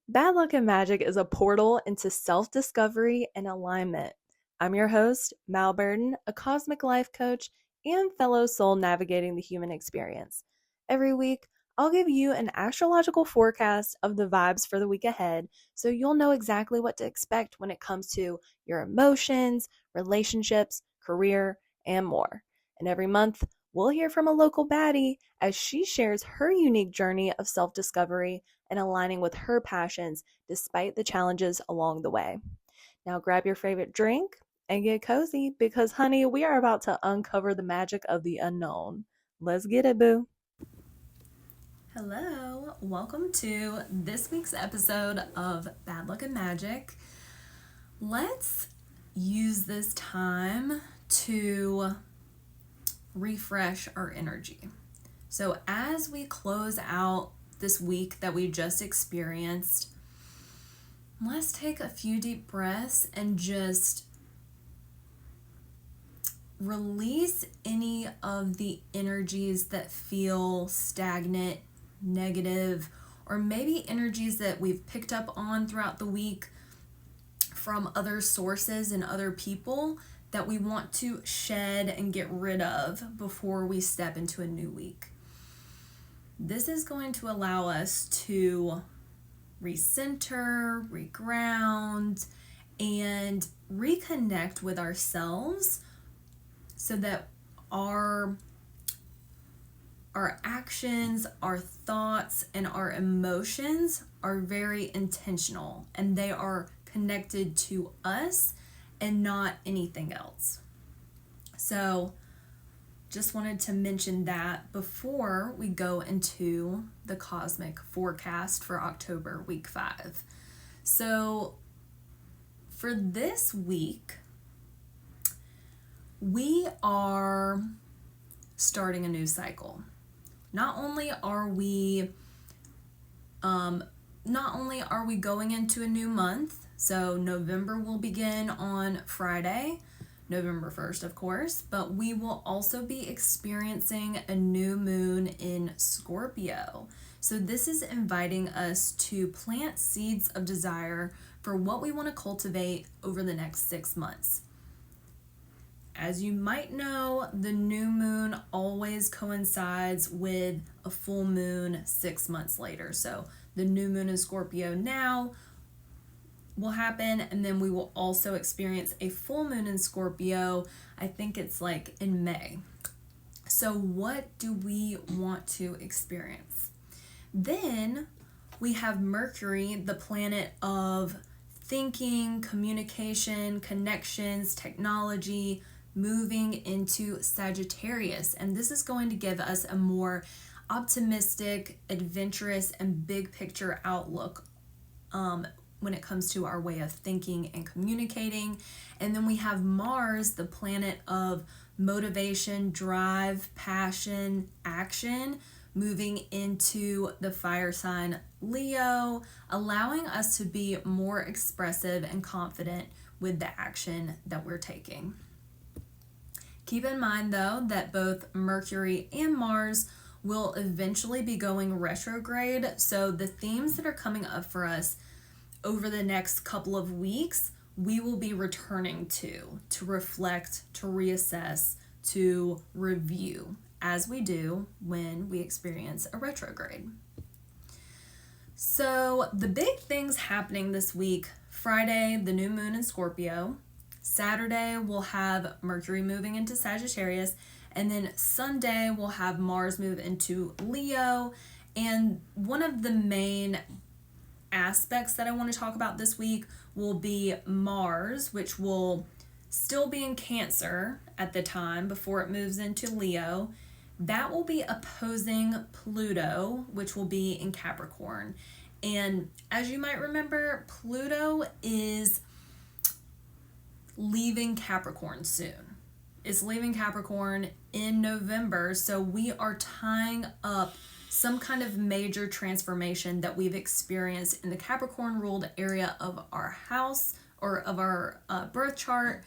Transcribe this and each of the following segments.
Bad Luck and Magic is a portal into self discovery and alignment. I'm your host, Mal Burden, a cosmic life coach and fellow soul navigating the human experience. Every week, I'll give you an astrological forecast of the vibes for the week ahead so you'll know exactly what to expect when it comes to your emotions, relationships, career, and more. And every month, we'll hear from a local baddie as she shares her unique journey of self discovery and aligning with her passions despite the challenges along the way. Now grab your favorite drink and get cozy because, honey, we are about to uncover the magic of the unknown. Let's get it, boo. Hello, welcome to this week's episode of Bad Luck and Magic. Let's use this time to refresh our energy. So, as we close out this week that we just experienced, let's take a few deep breaths and just release any of the energies that feel stagnant, negative, or maybe energies that we've picked up on throughout the week from other sources and other people that we want to shed and get rid of before we step into a new week. This is going to allow us to recenter, reground, and reconnect with ourselves so that our actions, our thoughts, and our emotions are very intentional and they are connected to us and not anything else. So, just wanted to mention that before we go into the cosmic forecast for October, week 5. So, for this week, we are starting a new cycle. Not only are we going into a new month, so November will begin on Friday, November 1st, of course, but we will also be experiencing a new moon in Scorpio. So this is inviting us to plant seeds of desire for what we want to cultivate over the next 6 months. As you might know, the new moon always coincides with a full moon 6 months later. So the new moon in Scorpio now will happen, and then we will also experience a full moon in Scorpio. I think it's like in May. So what do we want to experience? Then we have Mercury, the planet of thinking, communication, connections, technology, moving into Sagittarius. And this is going to give us a more optimistic, adventurous, and big picture outlook when it comes to our way of thinking and communicating. And then we have Mars, the planet of motivation, drive, passion, action, moving into the fire sign Leo, allowing us to be more expressive and confident with the action that we're taking. Keep in mind, though, that both Mercury and Mars will eventually be going retrograde, so the themes that are coming up for us over the next couple of weeks, we will be returning to reflect, to reassess, to review, as we do when we experience a retrograde. So the big things happening this week: Friday, the new moon in Scorpio. Saturday, we'll have Mercury moving into Sagittarius. And then Sunday, we'll have Mars move into Leo. And one of the main aspects that I want to talk about this week will be Mars, which will still be in Cancer at the time before it moves into Leo. That will be opposing Pluto, which will be in Capricorn. And as you might remember, Pluto is leaving Capricorn soon. It's leaving Capricorn in November, so we are tying up some kind of major transformation that we've experienced in the Capricorn ruled area of our house or of our birth chart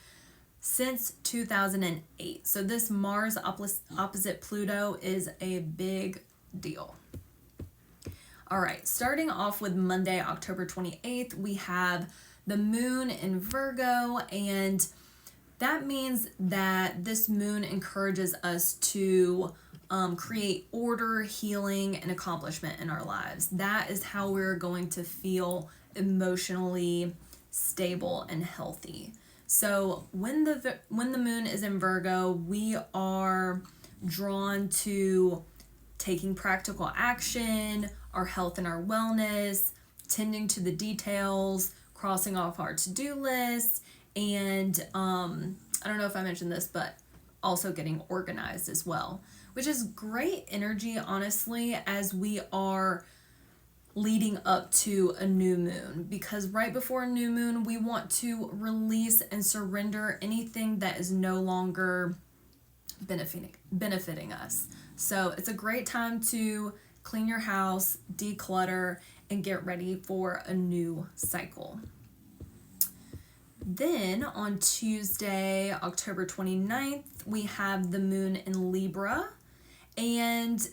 since 2008. So this Mars opposite Pluto is a big deal. All right, starting off with Monday, October 28th, we have the moon in Virgo, and that means that this moon encourages us to create order, healing, and accomplishment in our lives. That is how we're going to feel emotionally stable and healthy. So when the moon is in Virgo, we are drawn to taking practical action, our health and our wellness, tending to the details, crossing off our to-do list, and I don't know if I mentioned this, but also getting organized as well, which is great energy, honestly, as we are leading up to a new moon, because right before a new moon, we want to release and surrender anything that is no longer benefiting us. So it's a great time to clean your house, declutter, and get ready for a new cycle. Then on Tuesday, October 29th, we have the moon in Libra, and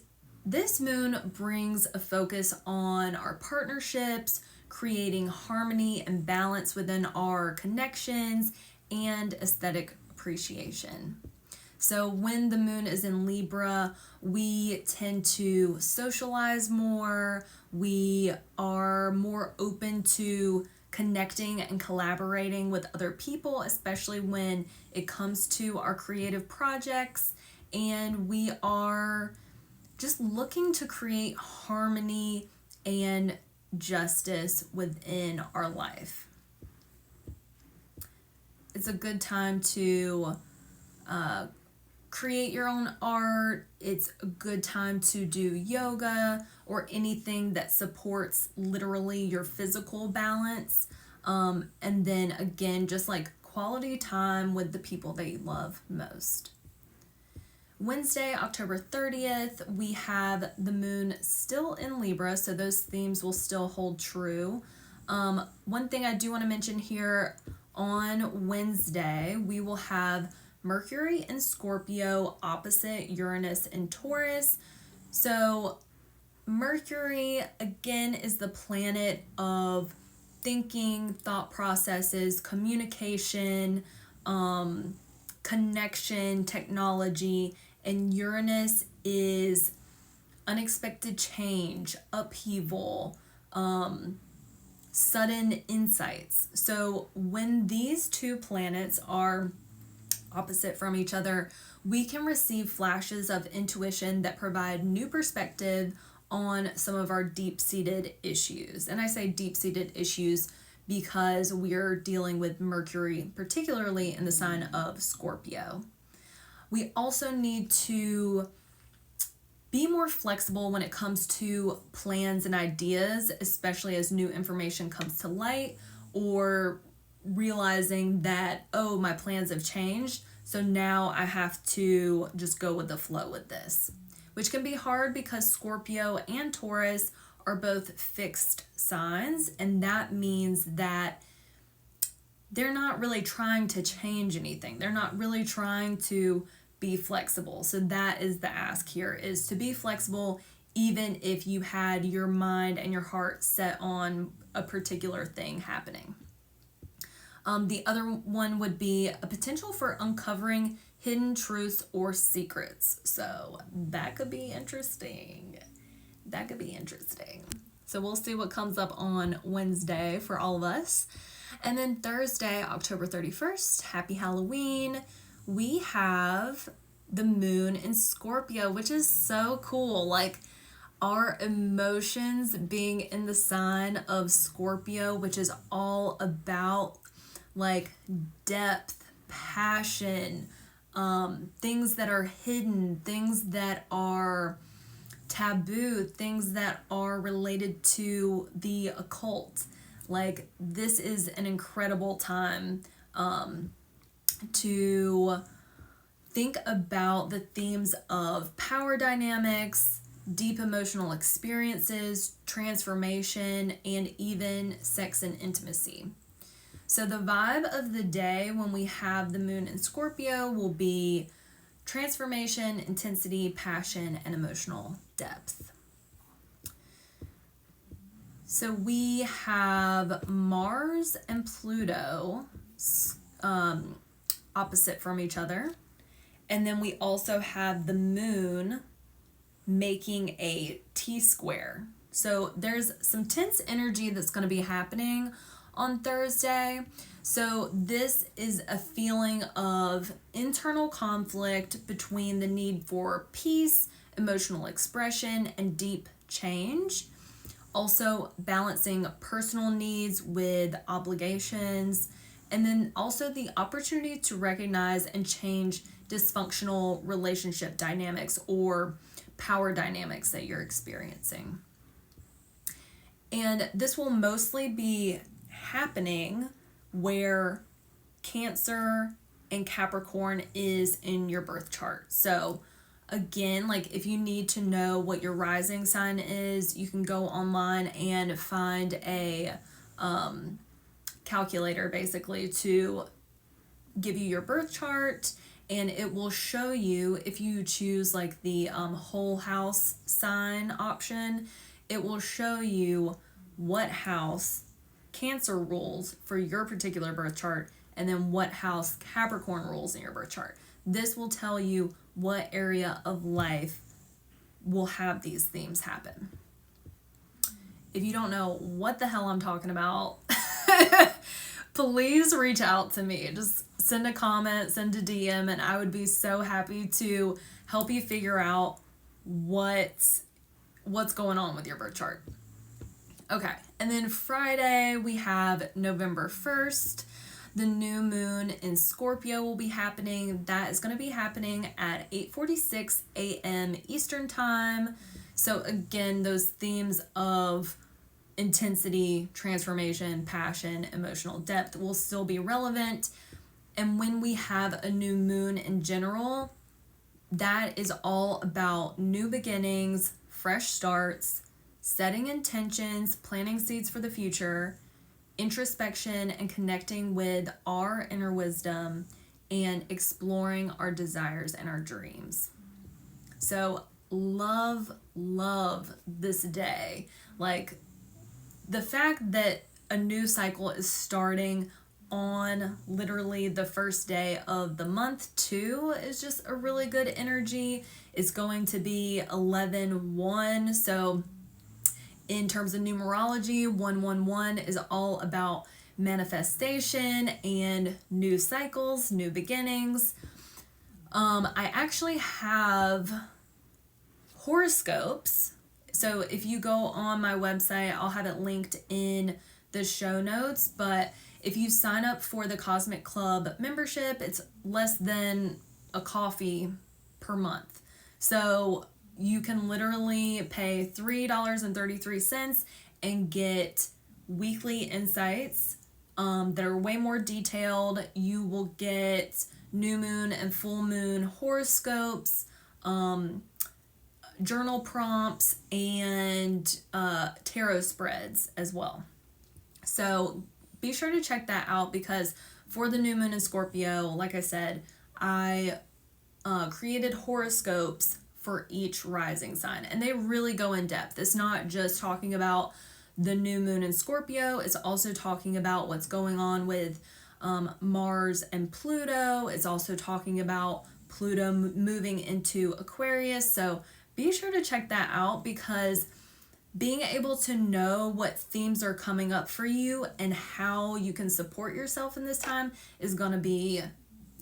this moon brings a focus on our partnerships, creating harmony and balance within our connections, and aesthetic appreciation. So when the moon is in Libra, we tend to socialize more. We are more open to connecting and collaborating with other people, especially when it comes to our creative projects. And we are just looking to create harmony and justice within our life. It's a good time to create your own art. It's a good time to do yoga or anything that supports literally your physical balance. And then again, just like quality time with the people that you love most. Wednesday, October 30th, we have the moon still in Libra, so those themes will still hold true. One thing I do want to mention here, on Wednesday, we will have Mercury in Scorpio opposite Uranus in Taurus. So Mercury, again, is the planet of thinking, thought processes, communication, connection, technology, and Uranus is unexpected change, upheaval, sudden insights. So when these two planets are opposite from each other, we can receive flashes of intuition that provide new perspective on some of our deep-seated issues. And I say deep-seated issues because we're dealing with Mercury, particularly in the sign of Scorpio. We also need to be more flexible when it comes to plans and ideas, especially as new information comes to light, or realizing that, oh, my plans have changed, so now I have to just go with the flow with this, which can be hard because Scorpio and Taurus are both fixed signs, and that means that they're not really trying to change anything. They're not really trying to be flexible. So that is the ask here, is to be flexible even if you had your mind and your heart set on a particular thing happening. The other one would be a potential for uncovering hidden truths or secrets. So that could be interesting. So we'll see what comes up on Wednesday for all of us. And then Thursday, October 31st, happy Halloween. We have the moon in Scorpio, which is so cool. Like, our emotions being in the sign of Scorpio, which is all about like depth, passion, things that are hidden, things that are taboo, things that are related to the occult. Like, this is an incredible time to think about the themes of power dynamics, deep emotional experiences, transformation, and even sex and intimacy. So the vibe of the day when we have the moon in Scorpio will be transformation, intensity, passion, and emotional depth. So we have Mars and Pluto opposite from each other. And then we also have the moon making a T-square. So there's some tense energy that's going to be happening on Thursday. So this is a feeling of internal conflict between the need for peace, emotional expression, and deep change. Also balancing personal needs with obligations, and then also the opportunity to recognize and change dysfunctional relationship dynamics or power dynamics that you're experiencing. And this will mostly be happening where Cancer and Capricorn is in your birth chart. So again, like if you need to know what your rising sign is, you can go online and find a calculator basically to give you your birth chart, and it will show you, if you choose like the whole house sign option, it will show you what house Cancer rules for your particular birth chart, and then what house Capricorn rules in your birth chart. This will tell you what area of life will have these themes happen. If you don't know what the hell I'm talking about, please reach out to me. Just send a comment, send a DM, and I would be so happy to help you figure out what's going on with your birth chart. Okay, and then Friday we have November 1st. The new moon in Scorpio will be happening. That is going to be happening at 8:46 a.m. Eastern Time. So again, those themes of intensity, transformation, passion, emotional depth will still be relevant. And when we have a new moon in general, that is all about new beginnings, fresh starts, setting intentions, planting seeds for the future, introspection, and connecting with our inner wisdom, and exploring our desires and our dreams. So love this day. Like the fact that a new cycle is starting on literally the first day of the month too is just a really good energy. It's going to be 11/1. So in terms of numerology, 111 is all about manifestation and new cycles, new beginnings. I actually have horoscopes. So if you go on my website, I'll have it linked in the show notes. But if you sign up for the Cosmic Club membership, it's less than a coffee per month. So you can literally pay $3.33 and get weekly insights that are way more detailed. You will get new moon and full moon horoscopes, journal prompts, and tarot spreads as well. So be sure to check that out, because for the new moon in Scorpio, like I said, I created horoscopes for each rising sign, and they really go in depth. It's not just talking about the new moon in Scorpio, it's also talking about what's going on with Mars and Pluto. It's also talking about Pluto moving into Aquarius. So be sure to check that out, because being able to know what themes are coming up for you and how you can support yourself in this time is going to be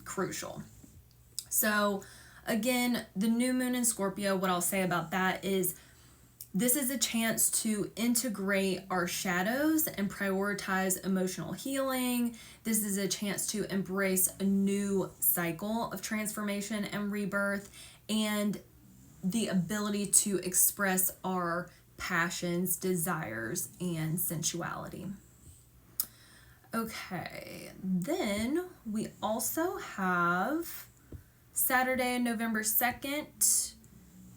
crucial. So again, the new moon in Scorpio, what I'll say about that is this is a chance to integrate our shadows and prioritize emotional healing. This is a chance to embrace a new cycle of transformation and rebirth, and the ability to express our passions, desires, and sensuality. Okay, then we also have Saturday, November 2nd.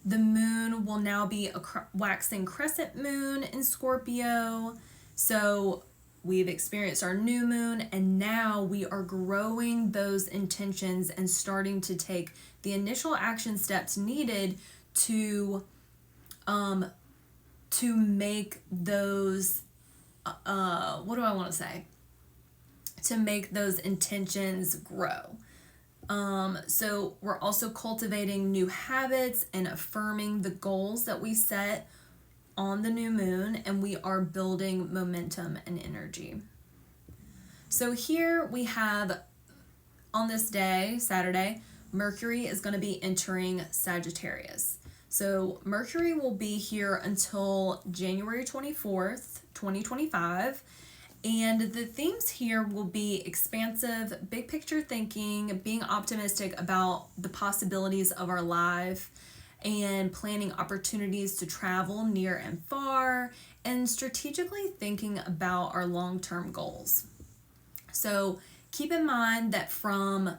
The moon will now be a waxing crescent moon in Scorpio. So we've experienced our new moon, and now we are growing those intentions and starting to take the initial action steps needed to to make those, what do I want to say? To make those intentions grow. So we're also cultivating new habits and affirming the goals that we set on the new moon, and we are building momentum and energy. So here we have, on this day, Saturday, Mercury is going to be entering Sagittarius. So Mercury will be here until January 24th, 2025. And the themes here will be expansive, big picture thinking, being optimistic about the possibilities of our life, and planning opportunities to travel near and far, and strategically thinking about our long-term goals. So keep in mind that from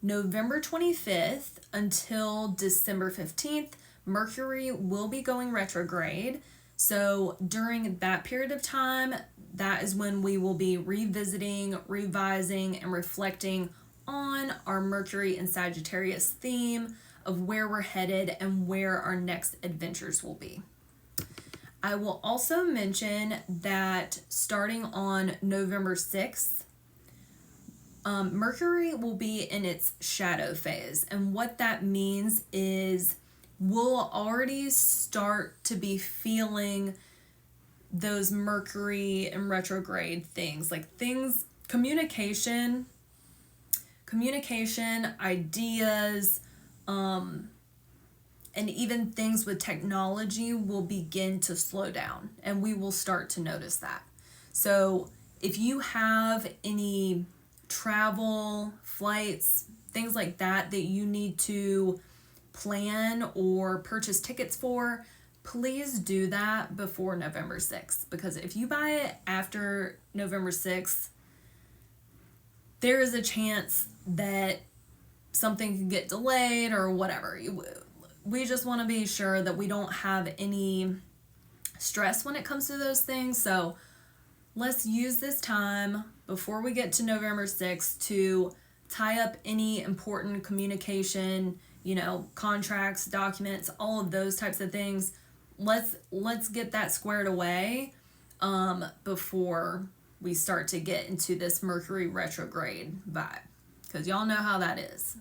November 25th until December 15th, Mercury will be going retrograde. So during that period of time, that is when we will be revisiting, revising, and reflecting on our Mercury and Sagittarius theme of where we're headed and where our next adventures will be. I will also mention that starting on November 6th, Mercury will be in its shadow phase. And what that means is we'll already start to be feeling those Mercury and retrograde things, like things, communication, ideas, and even things with technology will begin to slow down, and we will start to notice that. So if you have any travel, flights, things like that you need to plan or purchase tickets for, please do that before November 6th, because if you buy it after November 6th, there is a chance that something can get delayed or whatever. We just want to be sure that we don't have any stress when it comes to those things. So let's use this time before we get to November 6th to tie up any important communication, contracts, documents, all of those types of things. Let's get that squared away before we start to get into this Mercury retrograde vibe, because y'all know how that is.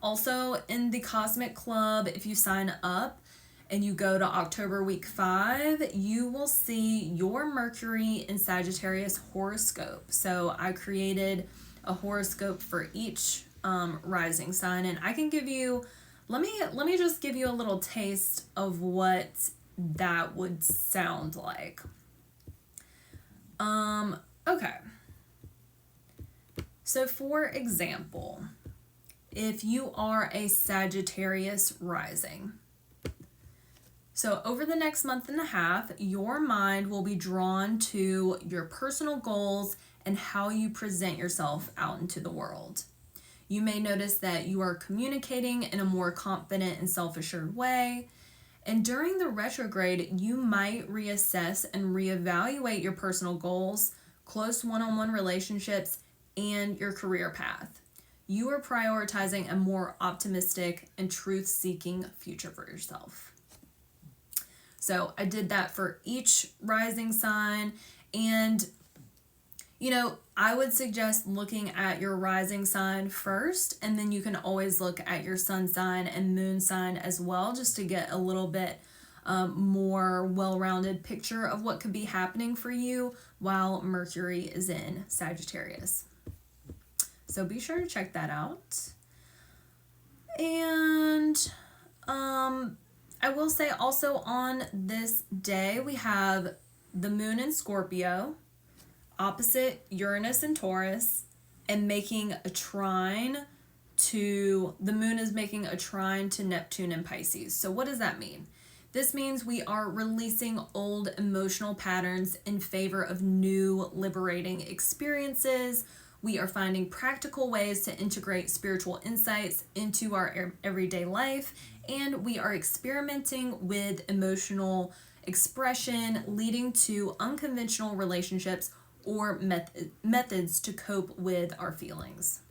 Also, in the Cosmic Club, if you sign up and you go to October week 5, you will see your Mercury in Sagittarius horoscope. So I created a horoscope for each rising sign, and I can give you, let me just give you a little taste of what that would sound like. Okay. So for example, if you are a Sagittarius rising, so over the next month and a half, your mind will be drawn to your personal goals and how you present yourself out into the world. You may notice that you are communicating in a more confident and self-assured way. And during the retrograde, you might reassess and reevaluate your personal goals, close one-on-one relationships, and your career path. You are prioritizing a more optimistic and truth-seeking future for yourself. So I did that for each rising sign, and I would suggest looking at your rising sign first, and then you can always look at your sun sign and moon sign as well, just to get a little bit more well-rounded picture of what could be happening for you while Mercury is in Sagittarius. So be sure to check that out. And I will say also on this day, we have the moon in Scorpio, opposite Uranus and Taurus, and making a trine to, the moon is making a trine to Neptune and Pisces. So what does that mean? This means we are releasing old emotional patterns in favor of new liberating experiences. We are finding practical ways to integrate spiritual insights into our everyday life, and we are experimenting with emotional expression, leading to unconventional relationships or methods to cope with our feelings.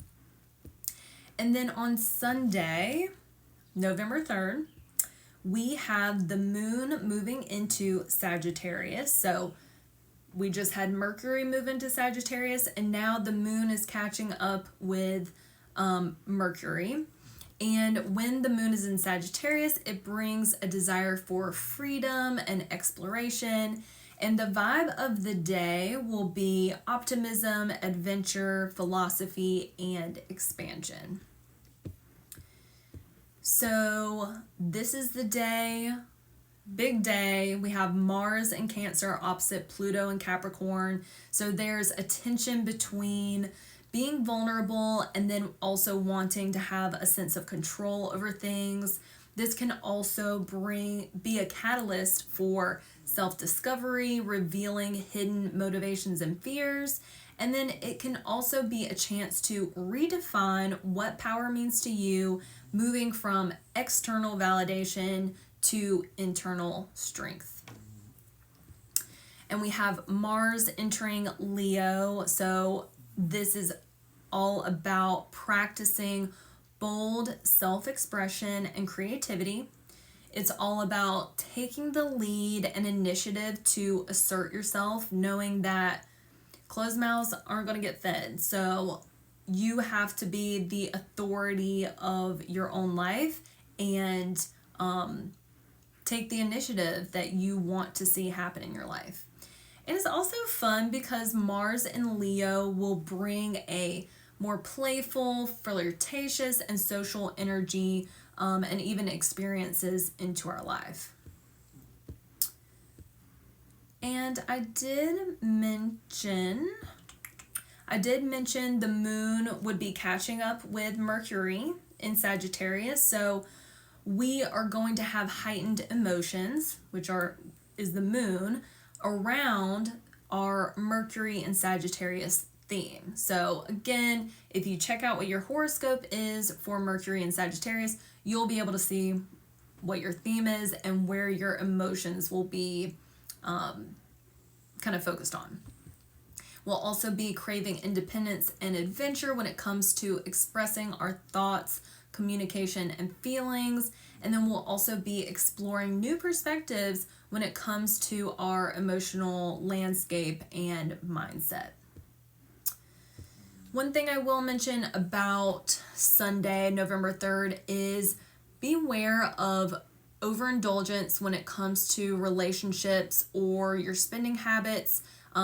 And then on Sunday, November 3rd, we have the moon moving into Sagittarius. So we just had Mercury move into Sagittarius, and now the moon is catching up with Mercury. And when the moon is in Sagittarius, it brings a desire for freedom and exploration. And the vibe of the day will be optimism, adventure, philosophy, and expansion. So this is the day, big day. We have Mars in Cancer opposite Pluto in Capricorn. So there's a tension between being vulnerable and then also wanting to have a sense of control over things. This can also be a catalyst for self-discovery, revealing hidden motivations and fears. And then it can also be a chance to redefine what power means to you, moving from external validation to internal strength. And we have Mars entering Leo. So this is all about practicing bold self-expression and creativity. It's all about taking the lead and initiative to assert yourself, knowing that closed mouths aren't going to get fed. So you have to be the authority of your own life and take the initiative that you want to see happen in your life. And it's also fun because Mars in Leo will bring a more playful, flirtatious, and social energy and even experiences into our life. And I did mention the moon would be catching up with Mercury in Sagittarius. So we are going to have heightened emotions, which is the moon, around our Mercury and Sagittarius theme. So again, if you check out what your horoscope is for Mercury and Sagittarius, you'll be able to see what your theme is and where your emotions will be kind of focused on. We'll also be craving independence and adventure when it comes to expressing our thoughts, communication, and feelings. And then we'll also be exploring new perspectives when it comes to our emotional landscape and mindset. One thing I will mention about Sunday, November 3rd, is beware of overindulgence when it comes to relationships or your spending habits,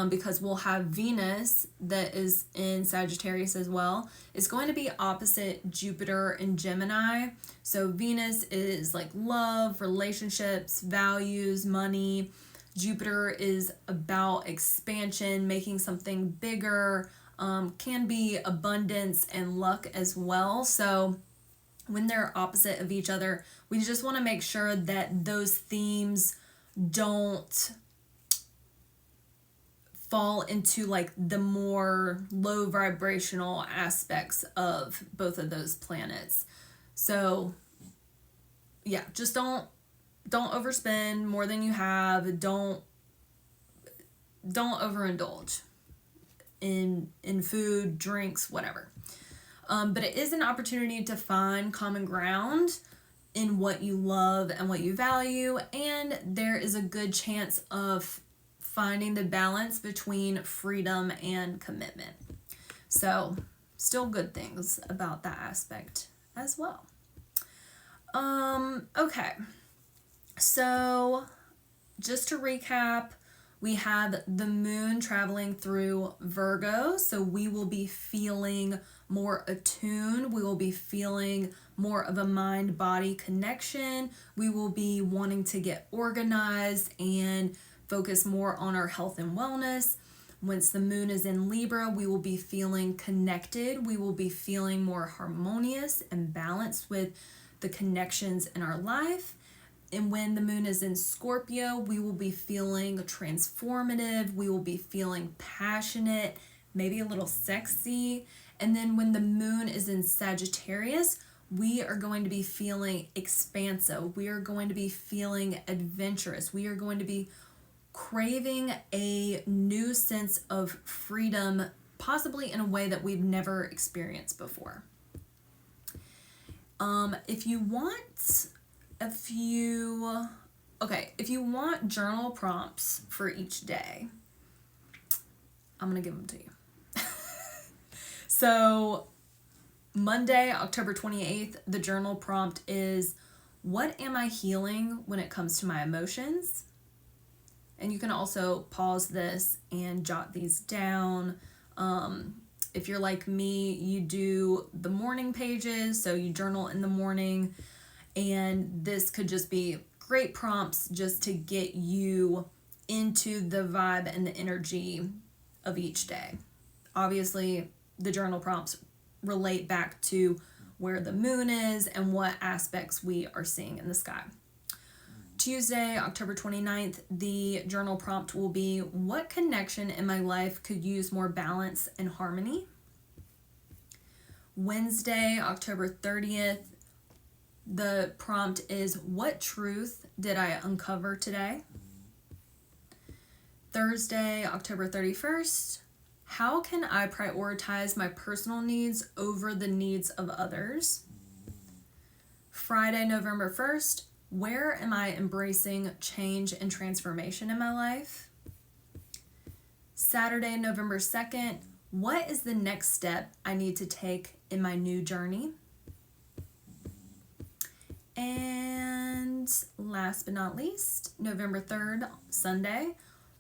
because we'll have Venus that is in Sagittarius as well. It's going to be opposite Jupiter in Gemini. So Venus is like love, relationships, values, money. Jupiter is about expansion, making something bigger, can be abundance and luck as well. So when they're opposite of each other, we just want to make sure that those themes don't fall into like the more low vibrational aspects of both of those planets. So yeah, just don't overspend more than you have. Don't overindulge in food, drinks, whatever. But it is an opportunity to find common ground in what you love and what you value, and there is a good chance of finding the balance between freedom and commitment. So still good things about that aspect as well. Okay, so just to recap, we have the moon traveling through Virgo, so we will be feeling more attuned. We will be feeling more of a mind-body connection. We will be wanting to get organized and focus more on our health and wellness. Once the moon is in Libra, we will be feeling connected. We will be feeling more harmonious and balanced with the connections in our life. And when the moon is in Scorpio, we will be feeling transformative. We will be feeling passionate, maybe a little sexy. And then when the moon is in Sagittarius, we are going to be feeling expansive. We are going to be feeling adventurous. We are going to be craving a new sense of freedom, possibly in a way that we've never experienced before. If you want if you want journal prompts for each day, I'm going to give them to you. So Monday, October 28th, the journal prompt is, what am I healing when it comes to my emotions? And you can also pause this and jot these down. If you're like me, you do the morning pages, so you journal in the morning, and this could just be great prompts just to get you into the vibe and the energy of each day. Obviously, the journal prompts relate back to where the moon is and what aspects we are seeing in the sky. Tuesday, October 29th, the journal prompt will be, what connection in my life could use more balance and harmony? Wednesday, October 30th, the prompt is, what truth did I uncover today? Thursday, October 31st, how can I prioritize my personal needs over the needs of others? Friday, November 1st, where am I embracing change and transformation in my life? Saturday, November 2nd, what is the next step I need to take in my new journey? And last but not least, November 3rd, Sunday,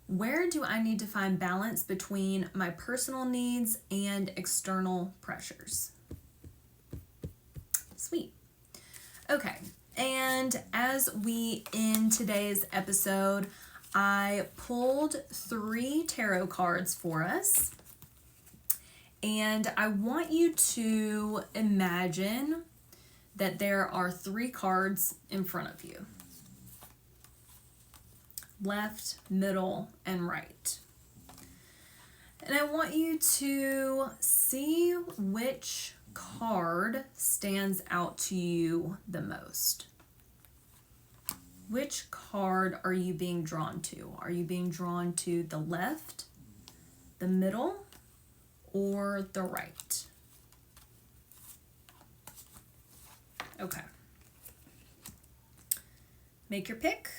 where do I need to find balance between my personal needs and external pressures? Sweet. Okay, and as we end today's episode, I pulled 3 tarot cards for us, and I want you to imagine that there are 3 cards in front of you. Left, middle, and right. And I want you to see which card stands out to you the most. Which card are you being drawn to? Are you being drawn to the left, the middle, or the right? Okay. Make your pick.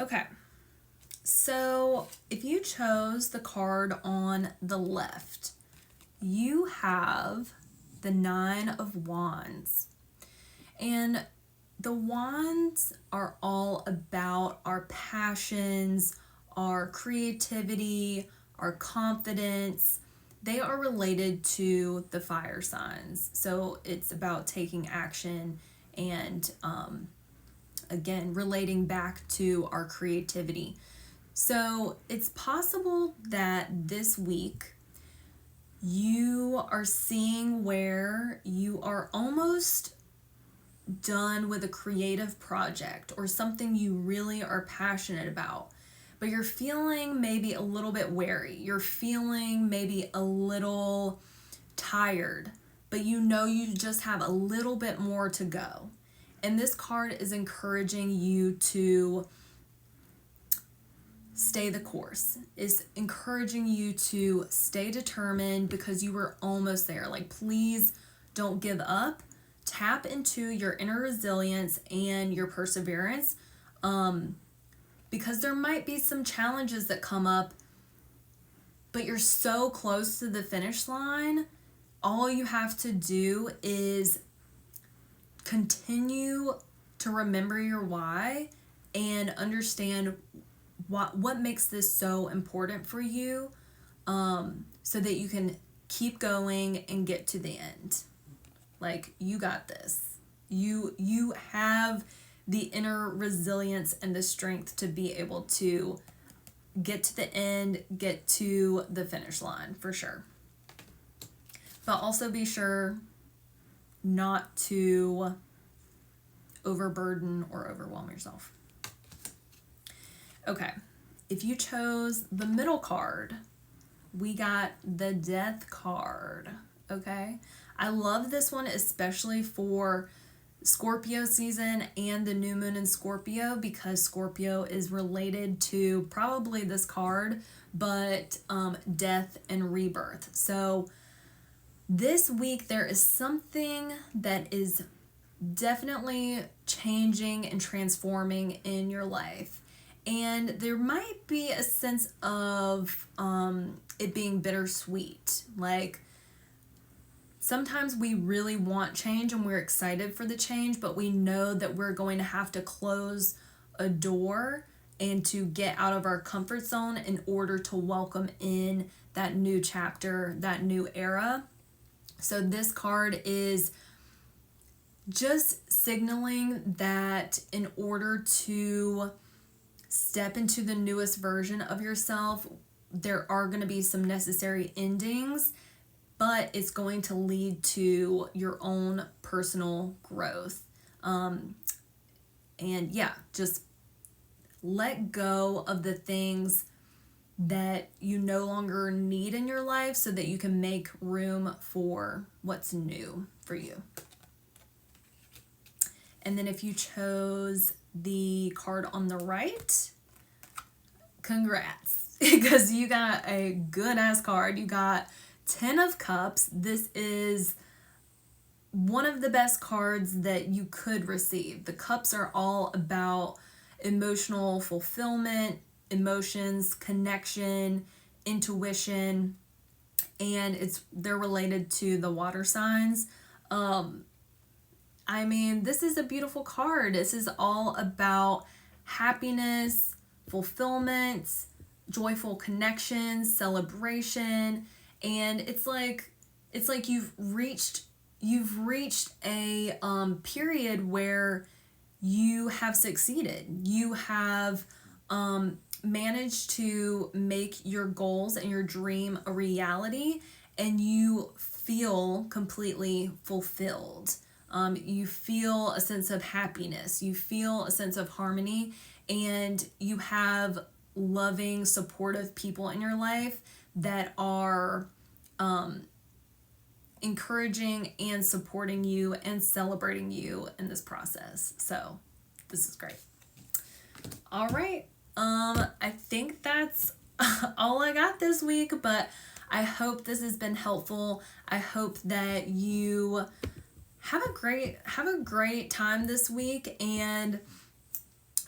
Okay. So if you chose the card on the left, you have the 9 of Wands. And the wands are all about our passions, our creativity, our confidence. They are related to the fire signs. So it's about taking action and, again, relating back to our creativity. So it's possible that this week you are seeing where you are almost done with a creative project or something you really are passionate about, but you're feeling maybe a little bit wary. You're feeling maybe a little tired, but you know you just have a little bit more to go. And this card is encouraging you to stay the course. It's encouraging you to stay determined because you were almost there. Like, please don't give up. Tap into your inner resilience and your perseverance, because there might be some challenges that come up, but you're so close to the finish line. All you have to do is continue to remember your why and understand what makes this so important for you, so that you can keep going and get to the end. Like, you got this. You have the inner resilience and the strength to be able to get to the end, get to the finish line, for sure. But also be sure not to overburden or overwhelm yourself. Okay, if you chose the middle card, we got the Death card, okay? I love this one, especially for Scorpio season and the new moon in Scorpio, because Scorpio is related to probably this card, but death and rebirth. So This week, there is something that is definitely changing and transforming in your life. And there might be a sense of it being bittersweet. Like, sometimes we really want change and we're excited for the change, but we know that we're going to have to close a door and to get out of our comfort zone in order to welcome in that new chapter, that new era. So this card is just signaling that in order to step into the newest version of yourself, there are going to be some necessary endings, but it's going to lead to your own personal growth. And yeah, just let go of the things that you no longer need in your life so that you can make room for what's new for you. And then if you chose the card on the right, congrats, because you got a good ass card. You got 10 of Cups. This is one of the best cards that you could receive. The cups are all about emotional fulfillment, emotions, connection, intuition, and they're related to the water signs. I mean, this is a beautiful card. This is all about happiness, fulfillment, joyful connections, celebration, and it's like you've reached a period where you have succeeded. You have managed to make your goals and your dream a reality, and you feel completely fulfilled. You feel a sense of happiness. You feel a sense of harmony, and you have loving, supportive people in your life that are encouraging and supporting you and celebrating you in this process. So this is great. All right. I think that's all I got this week, but I hope this has been helpful. I hope that you have a great time this week and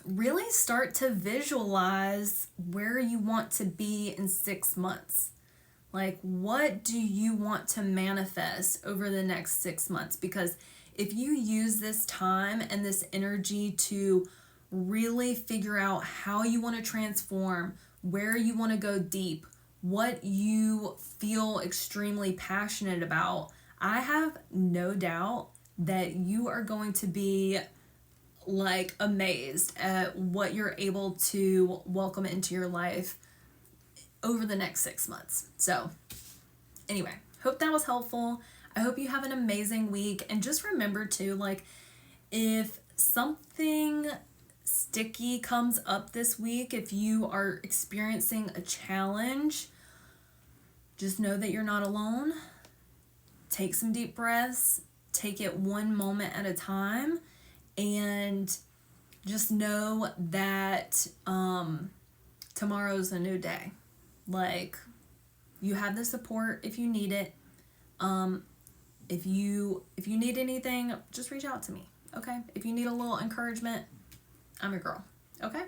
really start to visualize where you want to be in 6 months. Like, what do you want to manifest over the next 6 months? Because if you use this time and this energy to really figure out how you want to transform, where you want to go deep, what you feel extremely passionate about, I have no doubt that you are going to be like amazed at what you're able to welcome into your life over the next 6 months. So anyway, hope that was helpful. I hope you have an amazing week. And just remember too, like, if something sticky comes up this week, if you are experiencing a challenge, just know that you're not alone. Take some deep breaths, take it one moment at a time, and just know that tomorrow's a new day. Like, you have the support if you need it. If you need anything, just reach out to me. Okay? If you need a little encouragement, I'm your girl. Okay?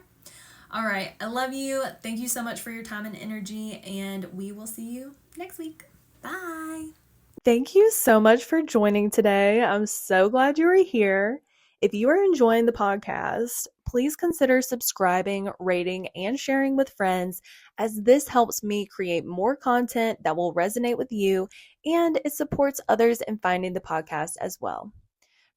All right. I love you. Thank you so much for your time and energy, and we will see you next week. Bye. Thank you so much for joining today. I'm so glad you were here. If you are enjoying the podcast, please consider subscribing, rating, and sharing with friends, as this helps me create more content that will resonate with you, and it supports others in finding the podcast as well.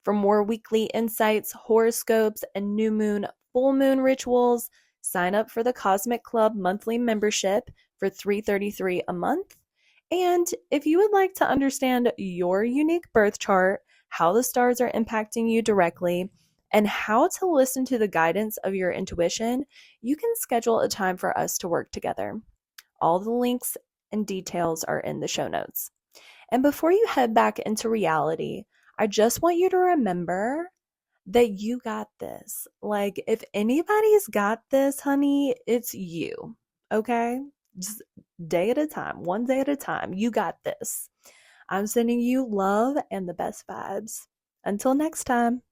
For more weekly insights, horoscopes, and new moon, full moon rituals, sign up for the Cosmic Club monthly membership for $333 a month. And if you would like to understand your unique birth chart, how the stars are impacting you directly, and how to listen to the guidance of your intuition, you can schedule a time for us to work together. All the links and details are in the show notes. And before you head back into reality, I just want you to remember that you got this. Like, if anybody's got this, honey, it's you. Okay? Just day at a time, one day at a time. You got this. I'm sending you love and the best vibes. Until next time.